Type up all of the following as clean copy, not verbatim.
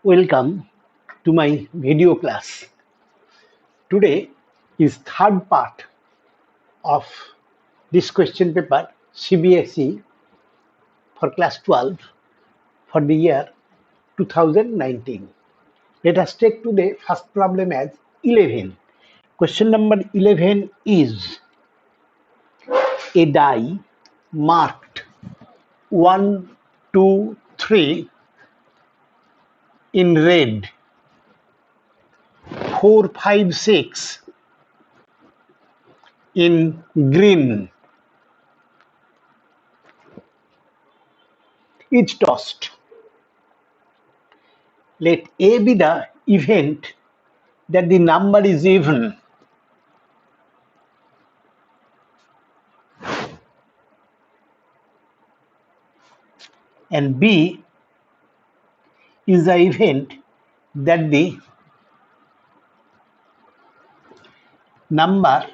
Welcome to my video class. Today is third part of this question paper CBSE for class 12 for the year 2019. Let us take today first problem as 11. Question number 11 is a die marked 1, 2, 3 in red, 4, 5, 6 in green is tossed. Let A be the event that the number is even and B is the event that the number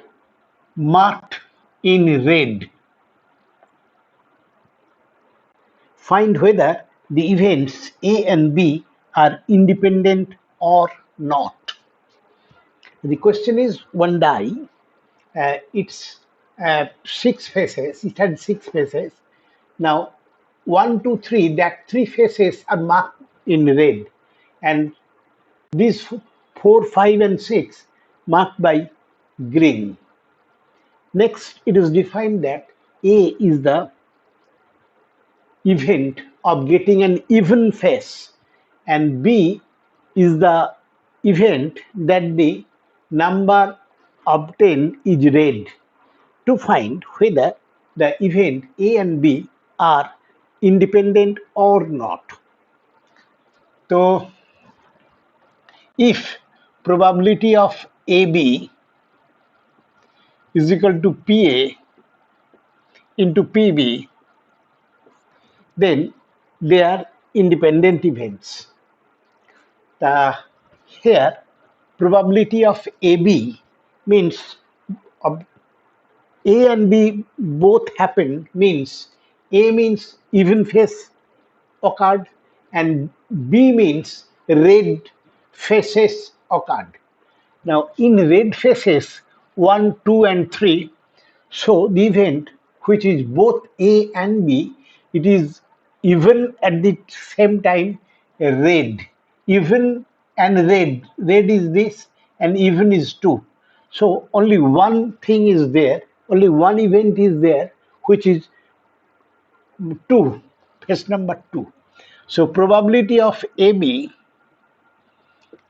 marked in red. Find whether the events A and B are independent or not. The question is one die. It's 6 faces. It had 6 faces. Now 1, 2, 3. That 3 faces are marked in red, and these 4, 5, and 6 marked by green. Next, it is defined that A is the event of getting an even face, and B is the event that the number obtained is red. To find whether the event A and B are independent or not. So, if probability of AB is equal to PA into PB, then they are independent events. Here, probability of AB means of A and B both happened, means A means even face occurred and B means red faces occurred. Now in red faces 1, 2 and 3, so the event which is both A and B, it is even at the same time red. Even and red is this and even is 2. So only one thing is there, only one event is there, which is 2, face number 2. So probability of AB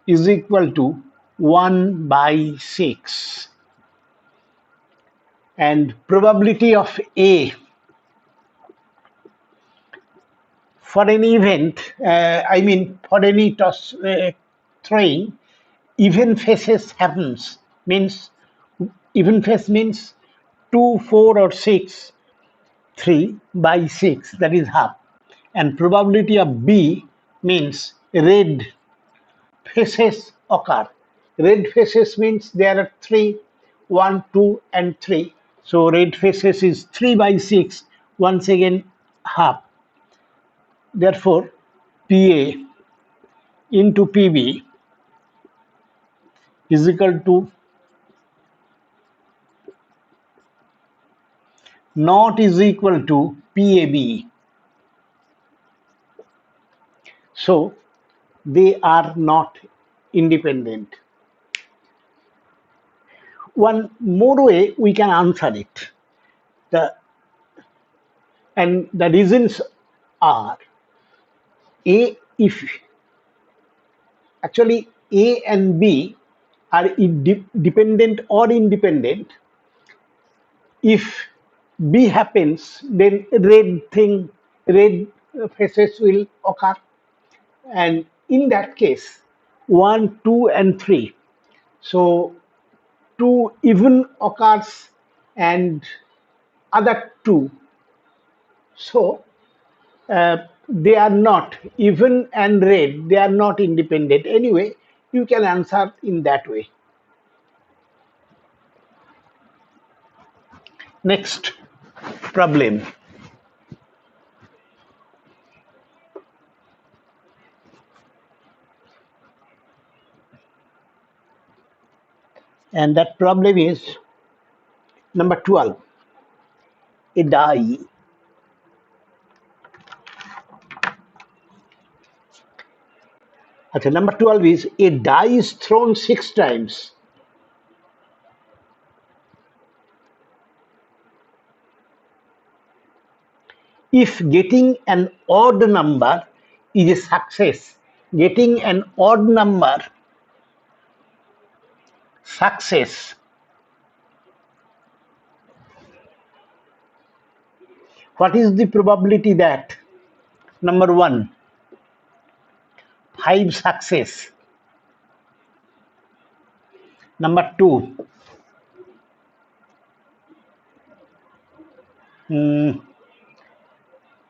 is equal to 1 by 6. And probability of A for any event, for any toss throwing, even faces happens. Means even face means 2, 4 or 6, 3 by 6, that is half. And probability of B means red faces occur. Red faces means there are 3, 1, 2 and 3. So red faces is 3 by 6, once again half. Therefore, PA into PB is equal to not is equal to PAB. So they are not independent. One more way we can answer it. The reasons are if actually A and B are dependent or independent. If B happens, then red faces will occur, and in that case 1, 2 and 3. So 2 even occurs and other 2. So they are not even and red, they are not independent. Anyway, you can answer in that way. Next problem. And that problem is number 12. A die. Okay, number 12 is a die is thrown 6 times. If getting an odd number is a success, getting an odd number success, what is the probability that number 1, 5 success, number 2,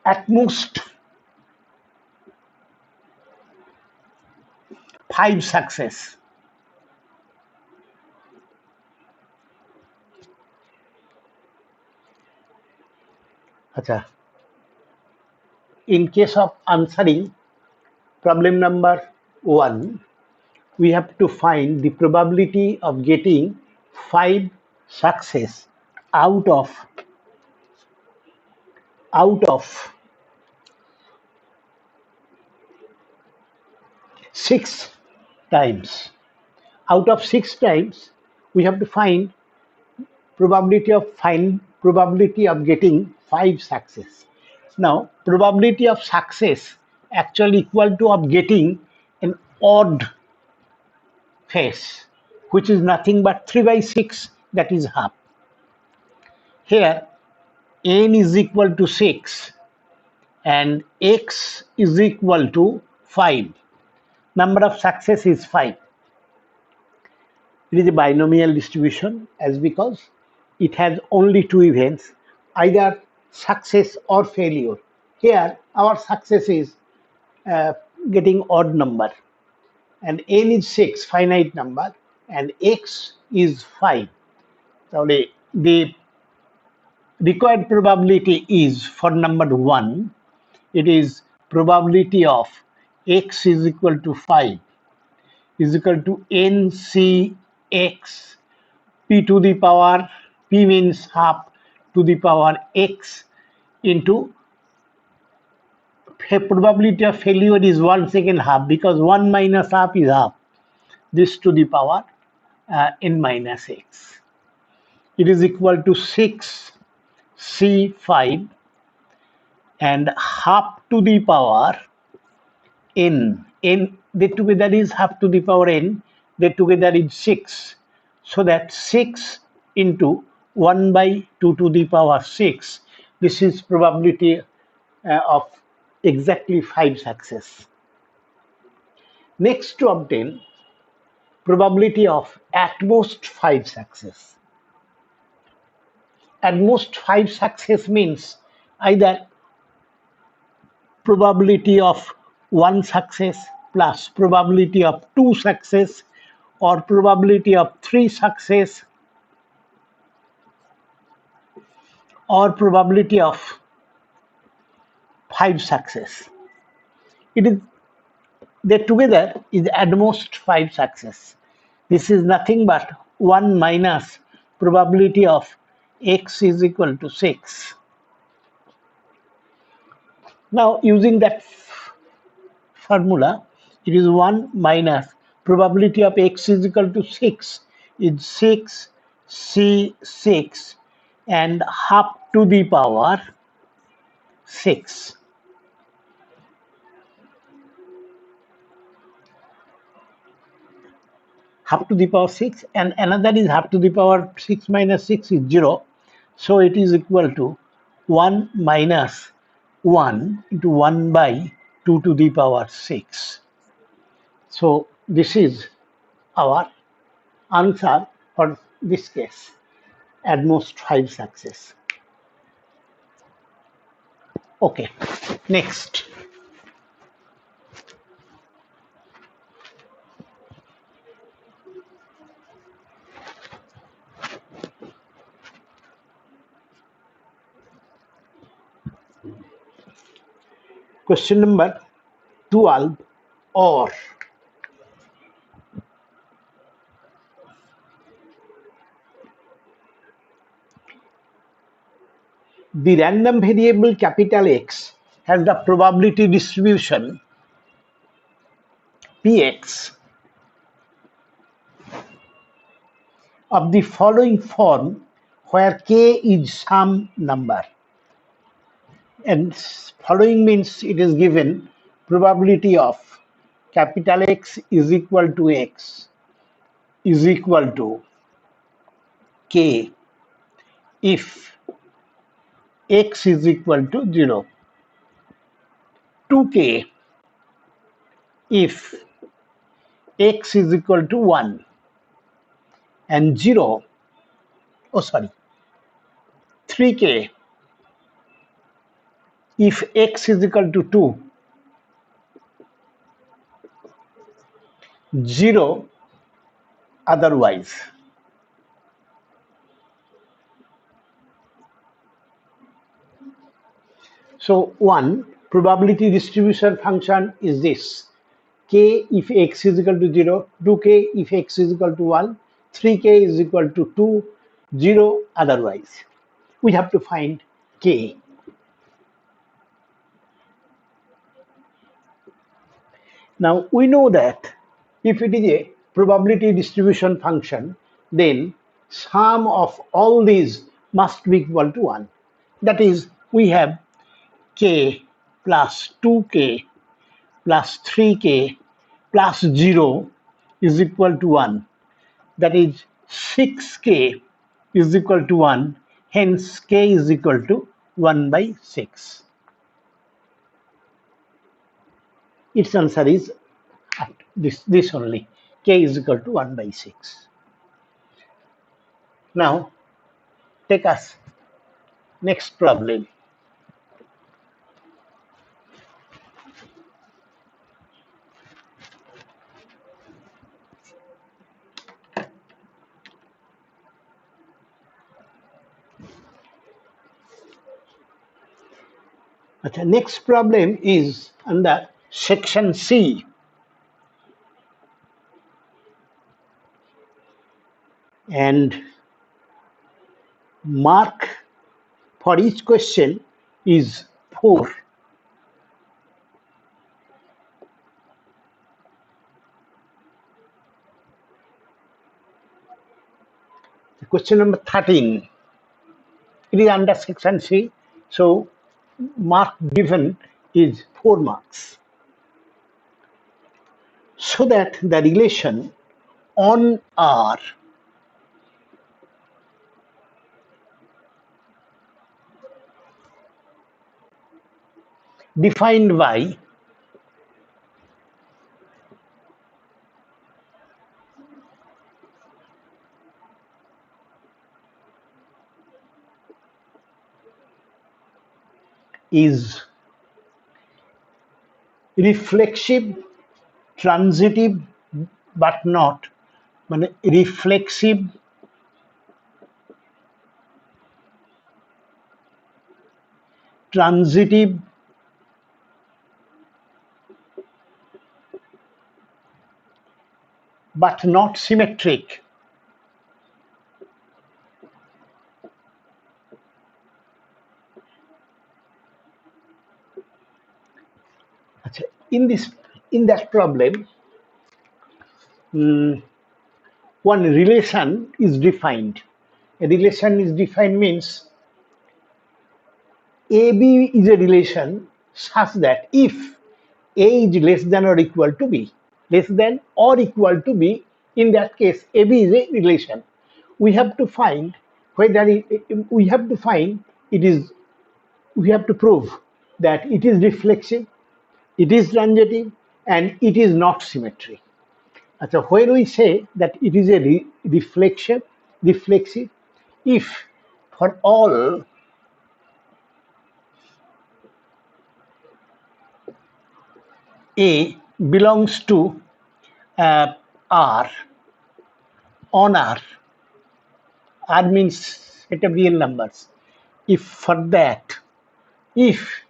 at most 5 success. Acha. In case of answering problem number 1, we have to find the probability of getting 5 success out of 6 times. Out of 6 times, we have to find probability of getting 5 success. Now, probability of success actually equal to of getting an odd face, which is nothing but 3 by 6, that is half. Here, n is equal to 6 and x is equal to 5. Number of success is 5. It is a binomial distribution as because it has only 2 events, either success or failure. Here, our success is getting odd number, and n is 6, finite number, and x is 5. So the required probability is for number 1, it is probability of x is equal to 5 is equal to ncx p to the power, p means half, to the power x into probability of failure is 1 second half, because 1 minus half is half, this to the power n minus x. It is equal to 6 c5 and half to the power n. They together is half to the power n, they together is 6. So that 6 into 1 by 2 to the power 6. This is probability of exactly 5 success. Next, to obtain probability of at most 5 success. At most 5 success means either probability of 1 success plus probability of 2 success or probability of 3 success or probability of 5 success. It is they together is at most 5 success. This is nothing but 1 minus probability of x is equal to 6. Now, using that formula, it is 1 minus probability of x is equal to 6 is 6 c6 and half to the power 6. Half to the power 6, and another is half to the power 6 minus 6 is 0. So it is equal to 1 minus 1 into 1 by 2 to the power 6. So this is our answer for this case, at most 5 success. Okay, next. Question number 12, or the random variable capital X has the probability distribution Px of the following form, where k is some number, and following means it is given probability of capital X is equal to X is equal to k if X is equal to 0, 2k if X is equal to 1, and 0, oh sorry, 3k if X is equal to 2, 0 otherwise. So one probability distribution function is this: k if X is equal to 0, 2k if X is equal to 1, 3k is equal to 2, 0 otherwise. We have to find k. Now we know that if it is a probability distribution function, then sum of all these must be equal to 1. That is, we have k plus 2k plus 3k plus 0 is equal to 1. That is, 6k is equal to 1. Hence, k is equal to 1 by 6. Its answer is this only. K is equal to 1 by 6. Now, take us next problem. Okay, next problem is under section C. And mark for each question is 4. Question number 13. It is under section C. So mark given is 4 marks. So that the relation on R defined by is reflexive, transitive, but not reflexive, transitive, but not symmetric. In that problem, one relation is defined. A relation is defined means AB is a relation such that if A is less than or equal to B, less than or equal to B, in that case AB is a relation. We have to find whether we have to find it is. We have to prove that it is reflexive, it is transitive, and it is not symmetric. So when we say that it is a reflexive, if for all A belongs to R, on R means set of real numbers. If for that, if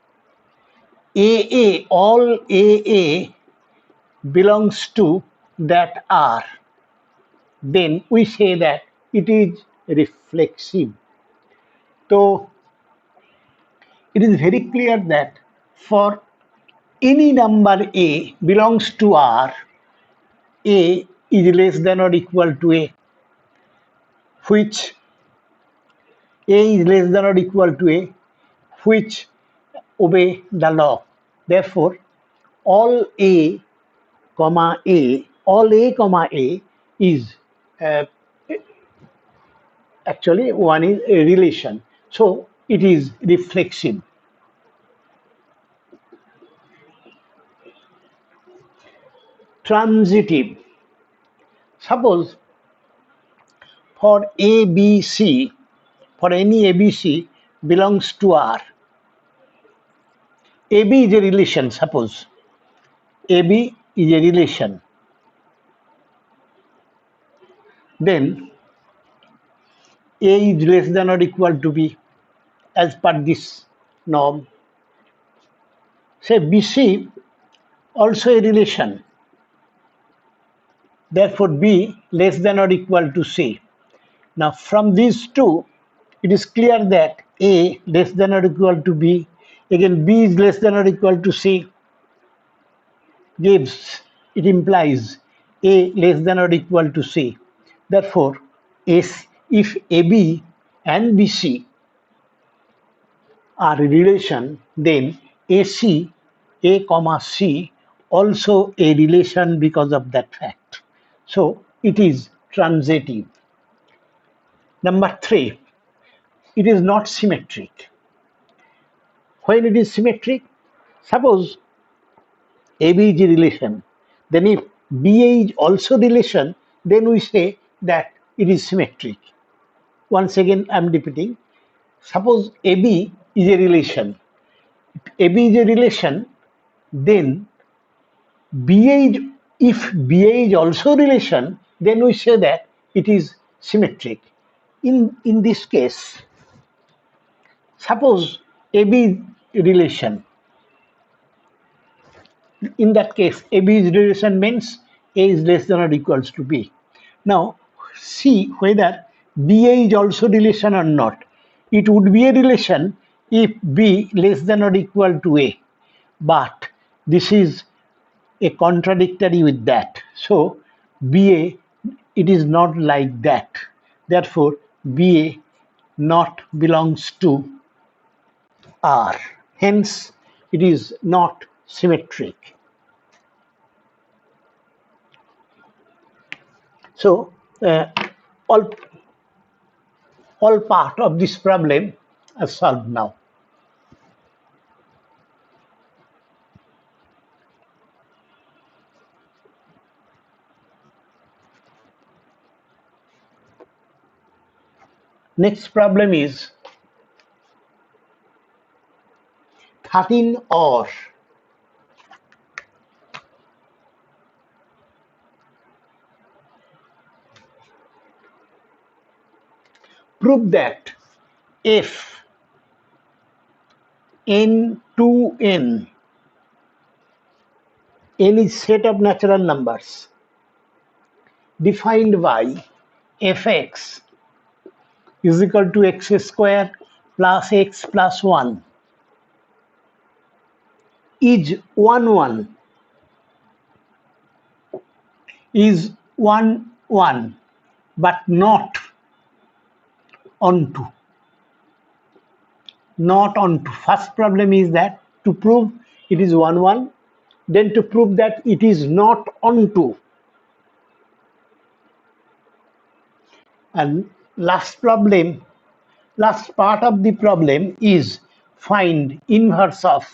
all AA belongs to that R, then we say that it is reflexive. So it is very clear that for any number A belongs to R, A is less than or equal to A, which A is less than or equal to A, which obey the law. Therefore, all A, comma A, all A, comma A is uh, actually one is a relation. So it is reflexive. Transitive. Suppose for ABC, for any ABC belongs to R. AB is a relation, suppose. AB is a relation. Then A is less than or equal to B as per this norm. Say BC also a relation. Therefore B less than or equal to C. Now from these two, it is clear that A less than or equal to B, again B is less than or equal to C, gives, it implies A less than or equal to C. Therefore, if AB and BC are a relation, then AC, A comma C also a relation because of that fact. So it is transitive. Number 3, it is not symmetric. When it is symmetric, suppose AB is a relation, then if BA is also relation, then we say that it is symmetric. Once again, I am repeating. Suppose AB is a relation. If AB is a relation, then BA is, if BA is also relation, then we say that it is symmetric. In this case, suppose AB is relation. In that case, AB is relation means A is less than or equals to B. Now, see whether BA is also relation or not. It would be a relation if B less than or equal to A. But this is a contradictory with that. So, BA, it is not like that. Therefore, BA not belongs to R. Hence, it is not symmetric. So, all, all part of this problem are solved now. Next problem is 13 or. Prove that if n to n, n is set of natural numbers defined by fx is equal to x square plus x plus 1 is 1 is 1 but not onto. Not onto. First problem is that to prove it is 1, then to prove that it is not onto. And last problem, last part of the problem is find inverse of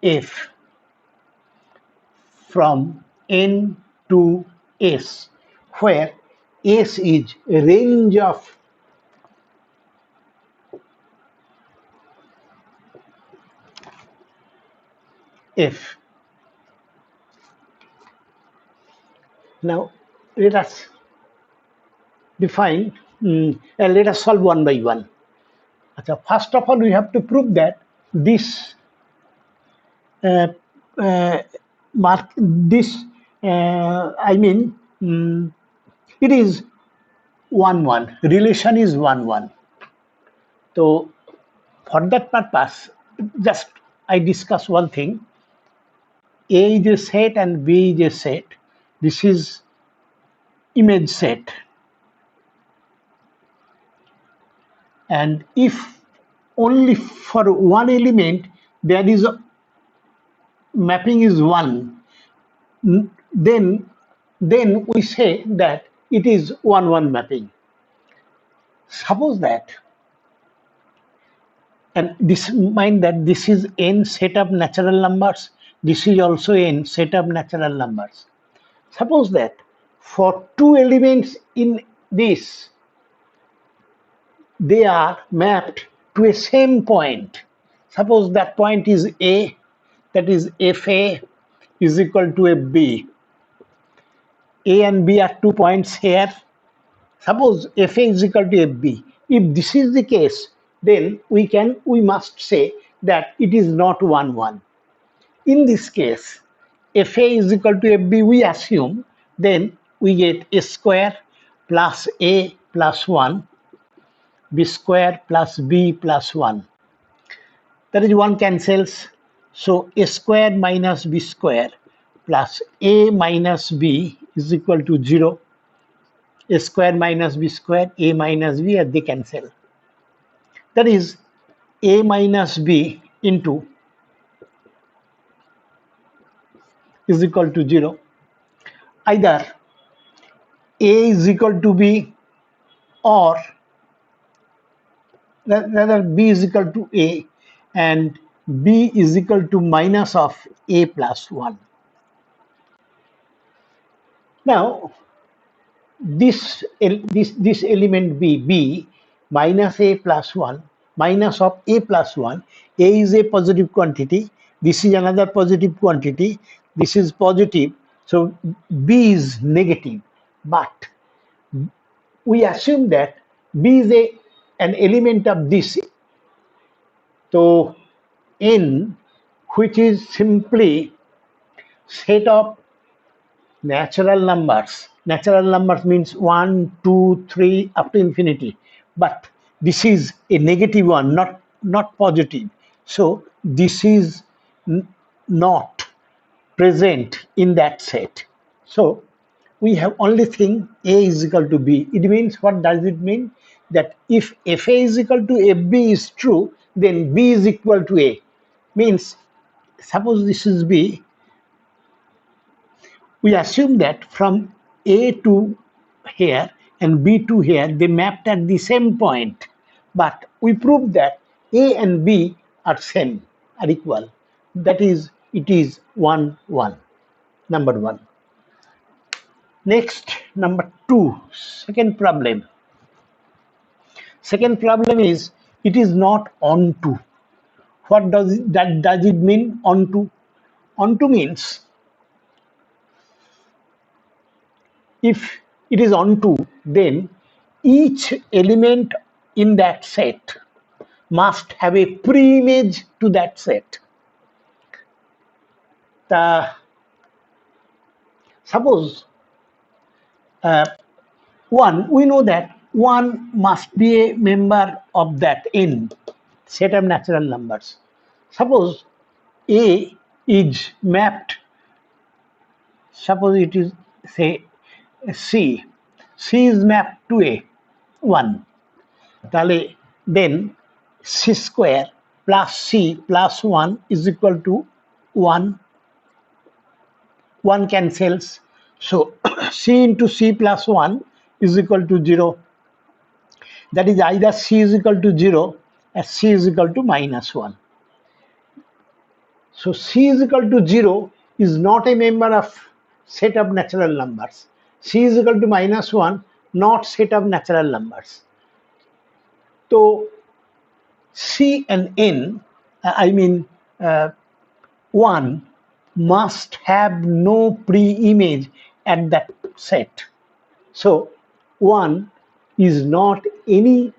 f from n to s, where s is a range of f. Now let us define, let us solve one by one. First of all, we have to prove that this uh, uh, mark this I mean It is 1 1. Relation is 1 1. So for that purpose, just I discuss one thing. A is a set and B is a set. This is image set. And if only for one element there is a mapping is 1, then we say that it is 1 1 mapping. Suppose that, and this mind that this is n set of natural numbers, this is also n set of natural numbers. Suppose that for two elements in this, they are mapped to a same point. Suppose that point is A, that is FA is equal to a B. A and B are 2 points here. Suppose FA is equal to FB. If this is the case, then we must say that it is not 1 1. In this case, FA is equal to FB, we assume, then we get A square plus A plus 1, B square plus B plus 1. That is 1 cancels. So A square minus B square plus A minus B is equal to 0. A square minus B square, A minus B, they cancel. That is A minus B into is equal to 0. Either A is equal to B or rather B is equal to A and B is equal to minus of A plus 1. Now, this element B minus A plus 1 minus of A plus 1, A is a positive quantity, this is another positive quantity, this is positive, so B is negative, but we assume that B is an element of this, so N, which is simply set of natural numbers. Natural numbers means 1, 2, 3 up to infinity. But this is a negative one, not positive. So this is not present in that set. So we have only thing A is equal to B. It means, what does it mean? That if FA is equal to FB is true, then B is equal to A. Means, suppose this is B, we assume that from A to here and B to here, they mapped at the same point. But we prove that A and B are same, are equal. That is, it is 1, 1, number 1. Next, number 2, second problem. Second problem is, it is not onto. What does it mean, onto? Onto means, if it is onto, then each element in that set must have a pre-image to that set. Suppose one, we know that one must be a member of that N set of natural numbers. Suppose A is mapped, suppose it is, say, C. C is mapped to A, 1. Then C square plus C plus 1 is equal to 1. 1 cancels. So C into C plus 1 is equal to 0. That is, either C is equal to 0 or C is equal to minus 1. So C is equal to 0 is not a member of set of natural numbers. C is equal to minus 1, not set of natural numbers. So C and N, I mean 1, must have no pre-image at that set. So 1 is not any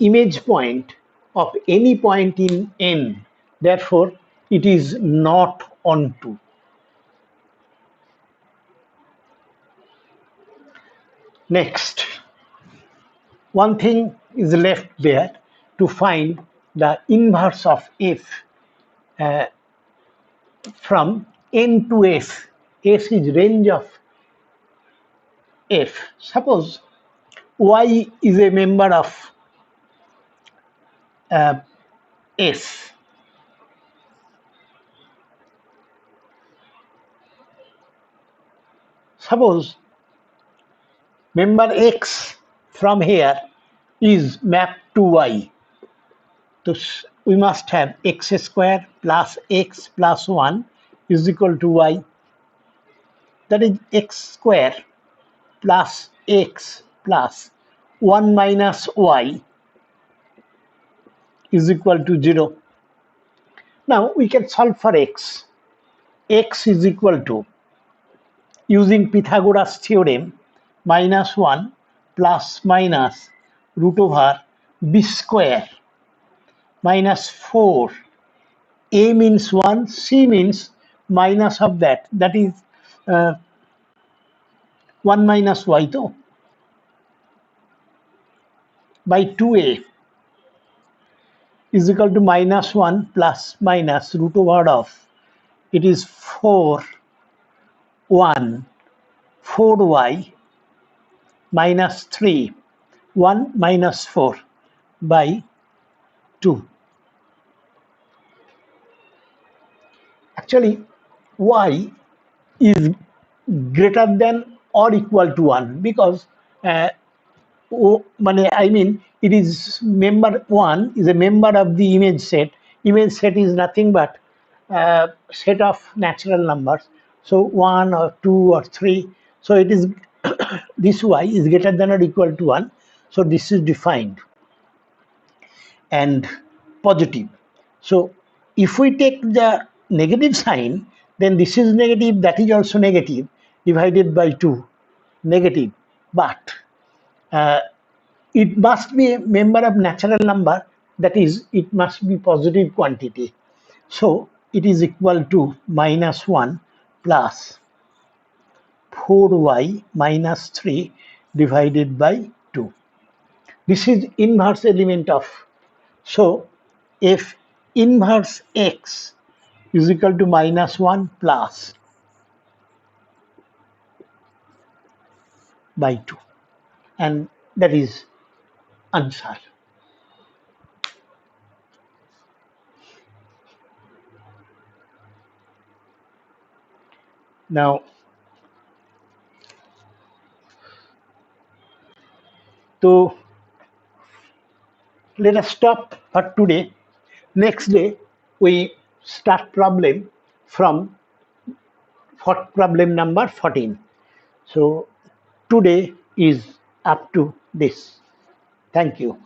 image point of any point in N. Therefore, it is not onto. Next, one thing is left there to find the inverse of f from n to s. S is range of f. Suppose y is a member of S. Suppose member x from here is mapped to y. So we must have x square plus x plus 1 is equal to y. That is x square plus x plus 1 minus y is equal to 0. Now we can solve for x. X is equal to, using Pythagoras theorem, minus 1 plus minus root over b square minus 4. A means 1, C means minus of that. That is 1 minus y to by 2a is equal to minus 1 plus minus root over of, it is 4 1 4y minus 3 1 minus 4 by 2. Actually, y is greater than or equal to 1 because I mean it is member 1 is a member of the image set. Image set is nothing but set of natural numbers. So 1 or 2 or 3. So it is this y is greater than or equal to 1. So this is defined and positive. So if we take the negative sign, then this is negative, that is also negative, divided by 2, negative. But it must be a member of natural number, that is, it must be positive quantity. So it is equal to minus 1 plus 4y minus 3 divided by 2. This is inverse element of, so if inverse x is equal to minus 1 plus by 2, and that is answer. Now, to let us stop for today. Next day, we start problem from problem number 14. So today is up to this. Thank you.